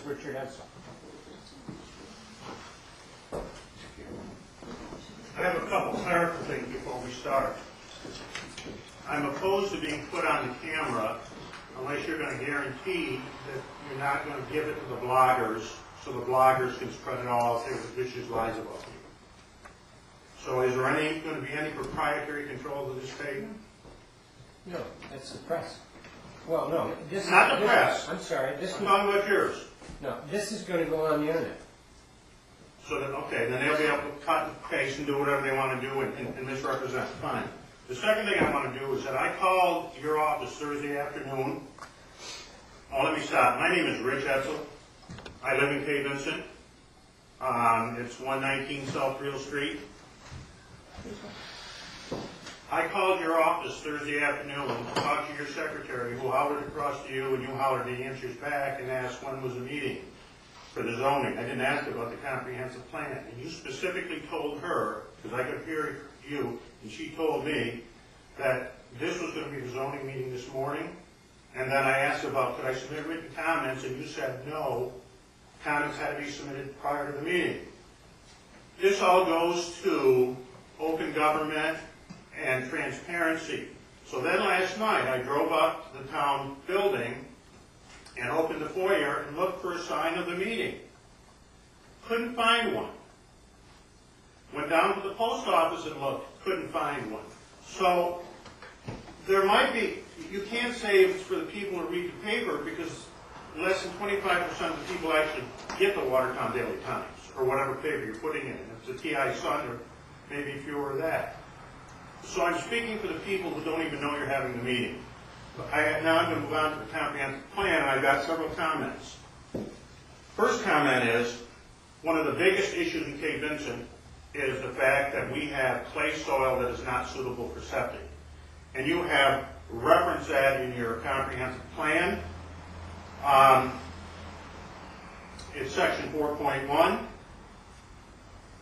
Richard Edsall. I have a couple clerical things before we start. I'm opposed to being put on the camera unless you're going to guarantee that you're not going to give it to the bloggers so the bloggers can spread it all if there's vicious lies about me. So is there going to be any proprietary control of this tape? No, that's the press. Well, no, this not the press. I'm sorry. I'm talking about yours. No, this is going to go on the internet. So that, okay, then they'll be able to cut and paste and do whatever they want to do and misrepresent. Fine. The second thing I want to do is that I called your office Thursday afternoon. Oh, let me stop. My name is Rich Edsall. I live in Cape Vincent. It's 119 South Real Street. I called your office Thursday afternoon to talk to your secretary, who hollered across to you, and you hollered the answers back and asked when was the meeting for the zoning. I didn't ask about the comprehensive plan. And you specifically told her, because I could hear you, and she told me that this was going to be the zoning meeting this morning. And then I asked about, could I submit written comments, and you said no, comments had to be submitted prior to the meeting. This all goes to open government and transparency. So then last night I drove up to the town building and opened the foyer and looked for a sign of the meeting. Couldn't find one. Went down to the post office and looked, couldn't find one. So there might be, you can't say it's for the people who read the paper because less than 25% of the people actually get the Watertown Daily Times or whatever paper you're putting in. If it's a TI Sun or maybe fewer of that. So I'm speaking for the people who don't even know you're having the meeting. Now I'm going to move on to the comprehensive plan, and I've got several comments. First comment is, one of the biggest issues in Cape Vincent is the fact that we have clay soil that is not suitable for septic. And you have referenced that in your comprehensive plan. It's section 4.1.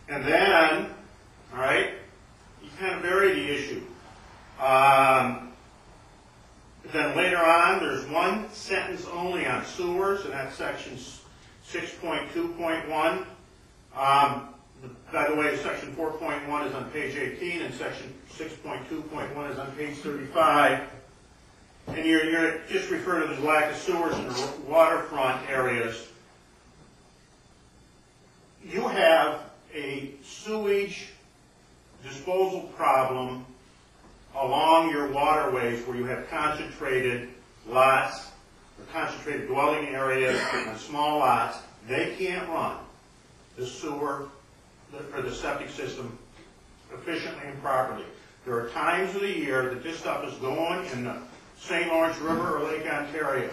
And then, all right, you kind of bury the issue. Then later on, there's one sentence only on sewers, and that's section 6.2.1. By the way, section 4.1 is on page 18, and section 6.2.1 is on page 35. And you're just referring to the lack of sewers in the waterfront areas. You have a sewage disposal problem along your waterways where you have concentrated lots or concentrated dwelling areas on small lots. They can't run the sewer or the septic system efficiently and properly. There are times of the year that this stuff is going in the St. Lawrence River or Lake Ontario.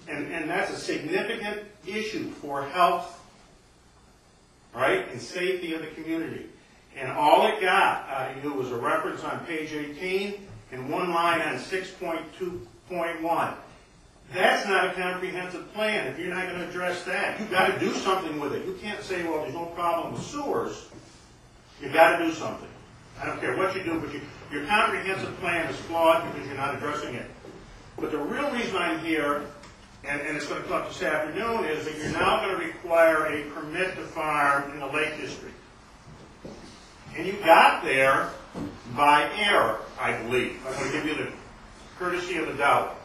And that's a significant issue for health, right, and safety of the community. And all it got out of you was a reference on page 18 and one line on 6.2.1. That's not a comprehensive plan. If you're not going to address that, you've got to do something with it. You can't say, well, there's no problem with sewers. You've got to do something. I don't care what you do, but your comprehensive plan is flawed because you're not addressing it. But the real reason I'm here, and it's going to come up this afternoon, is that you're now going to require a permit to farm in the Lake District. And you got there by error, I believe. I'm going to give you the courtesy of the doubt.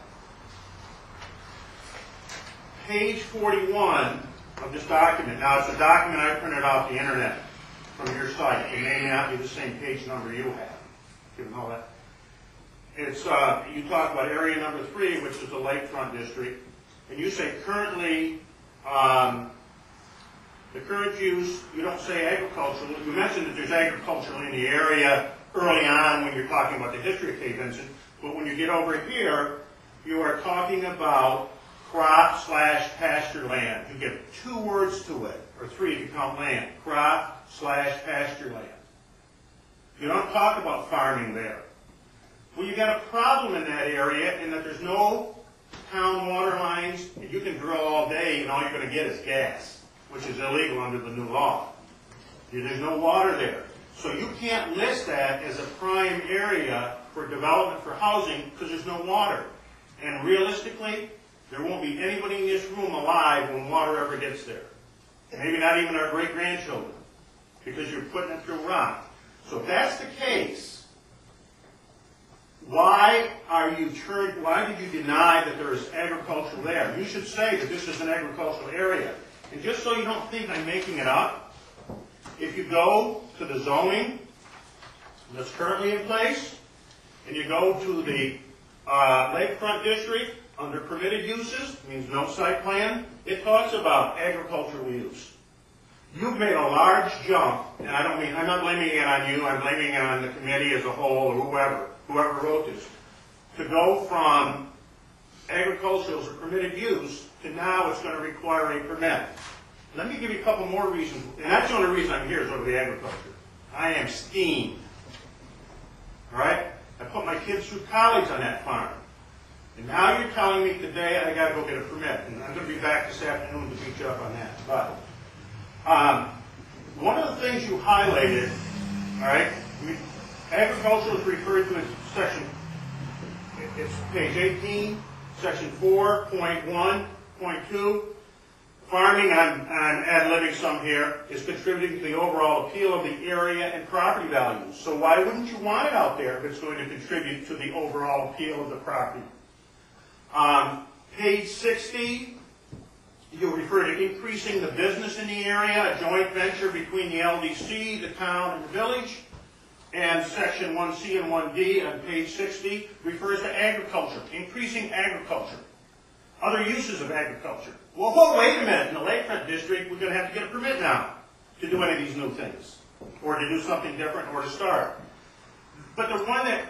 Page 41 of this document. Now, it's a document I printed off the internet from your site. It may not be the same page number you have, given all that. It's, you talk about area number 3, which is the lakefront district. And you say currently, the current use, you don't say agricultural. You mentioned that there's agricultural in the area early on when you're talking about the history of Cape Vincent. But when you get over here, you are talking about crop/pasture land. You get 2 words to it, or 3 if you count land. Crop/pasture land. You don't talk about farming there. Well, you got a problem in that area in that there's no town water lines, and you can drill all day, and all you're going to get is gas, which is illegal under the new law. There's no water there. So you can't list that as a prime area for development for housing because there's no water. And realistically, there won't be anybody in this room alive when water ever gets there. Maybe not even our great-grandchildren, because you're putting it through rock. So if that's the case, why did you deny that there is agriculture there? You should say that this is an agricultural area. And just so you don't think I'm making it up, if you go to the zoning that's currently in place, and you go to the lakefront district under permitted uses, means no site plan, it talks about agricultural use. You've made a large jump, and I'm not blaming it on you, I'm blaming it on the committee as a whole, or whoever wrote this, to go from agricultural as a permitted use to now it's going to require a permit. Let me give you a couple more reasons, and that's the only reason I'm here is over the agriculture. I am steamed. All right? I put my kids through college on that farm. And now you're telling me today I got to go get a permit. And I'm going to be back this afternoon to beat you up on that. But one of the things you highlighted, all right, agriculture is referred to in section, it's page 18, section 4.1.2. Farming, I'm ad-libbing some here, is contributing to the overall appeal of the area and property values. So why wouldn't you want it out there if it's going to contribute to the overall appeal of the property? Page 60, you refer to increasing the business in the area, a joint venture between the LDC, the town, and the village. And section 1C and 1D on page 60 refers to agriculture, increasing agriculture. Other uses of agriculture. Well, wait a minute. In the lakefront district, we're going to have to get a permit now to do any of these new things, or to do something different, or to start. But the one that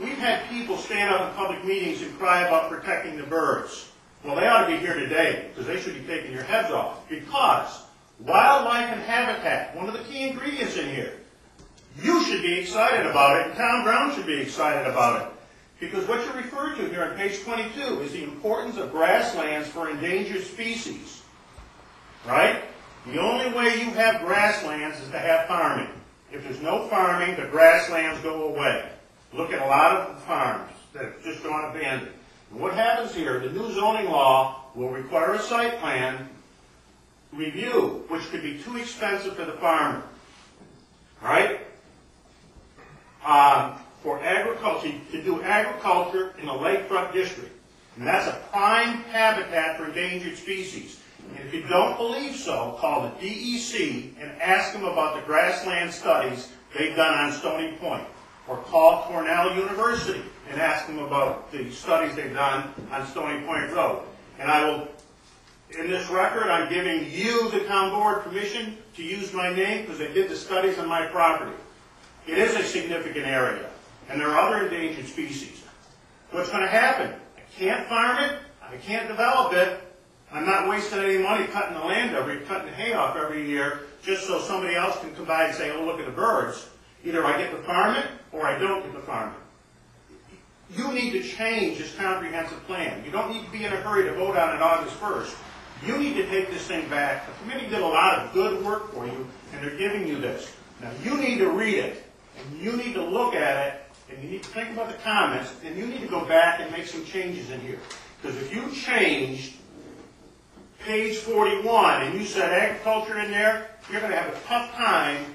we've had people stand up in public meetings and cry about protecting the birds. Well, they ought to be here today, because they should be taking your heads off. Because wildlife and habitat, one of the key ingredients in here, you should be excited about it, and Tom Brown should be excited about it. Because what you're referring to here on page 22 is the importance of grasslands for endangered species. Right? The only way you have grasslands is to have farming. If there's no farming, the grasslands go away. Look at a lot of farms that have just gone abandoned. And what happens here, the new zoning law will require a site plan review, which could be too expensive for the farmer. All right? For agriculture, to do agriculture in a lakefront district. And that's a prime habitat for endangered species. And if you don't believe so, call the DEC and ask them about the grassland studies they've done on Stony Point. Or call Cornell University and ask them about the studies they've done on Stony Point Road. And I will, in this record, I'm giving you, the town board, permission to use my name because they did the studies on my property. It is a significant area. And there are other endangered species. What's going to happen? I can't farm it. I can't develop it. I'm not wasting any money cutting the land cutting the hay off every year just so somebody else can come by and say, oh, look at the birds. Either I get to farm it or I don't get to farm it. You need to change this comprehensive plan. You don't need to be in a hurry to vote on it August 1st. You need to take this thing back. The committee did a lot of good work for you, and they're giving you this. Now, you need to read it, and you need to look at it, and you need to think about the comments, and you need to go back and make some changes in here. Because if you changed page 41 and you said agriculture in there, you're going to have a tough time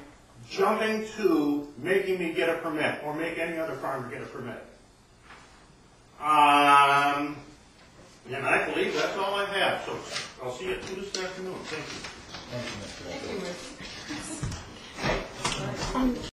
jumping to making me get a permit or make any other farmer get a permit. And I believe that's all I have. So I'll see you at 2 this afternoon. Thank you. Thank you, Mr. Thank you, Rick.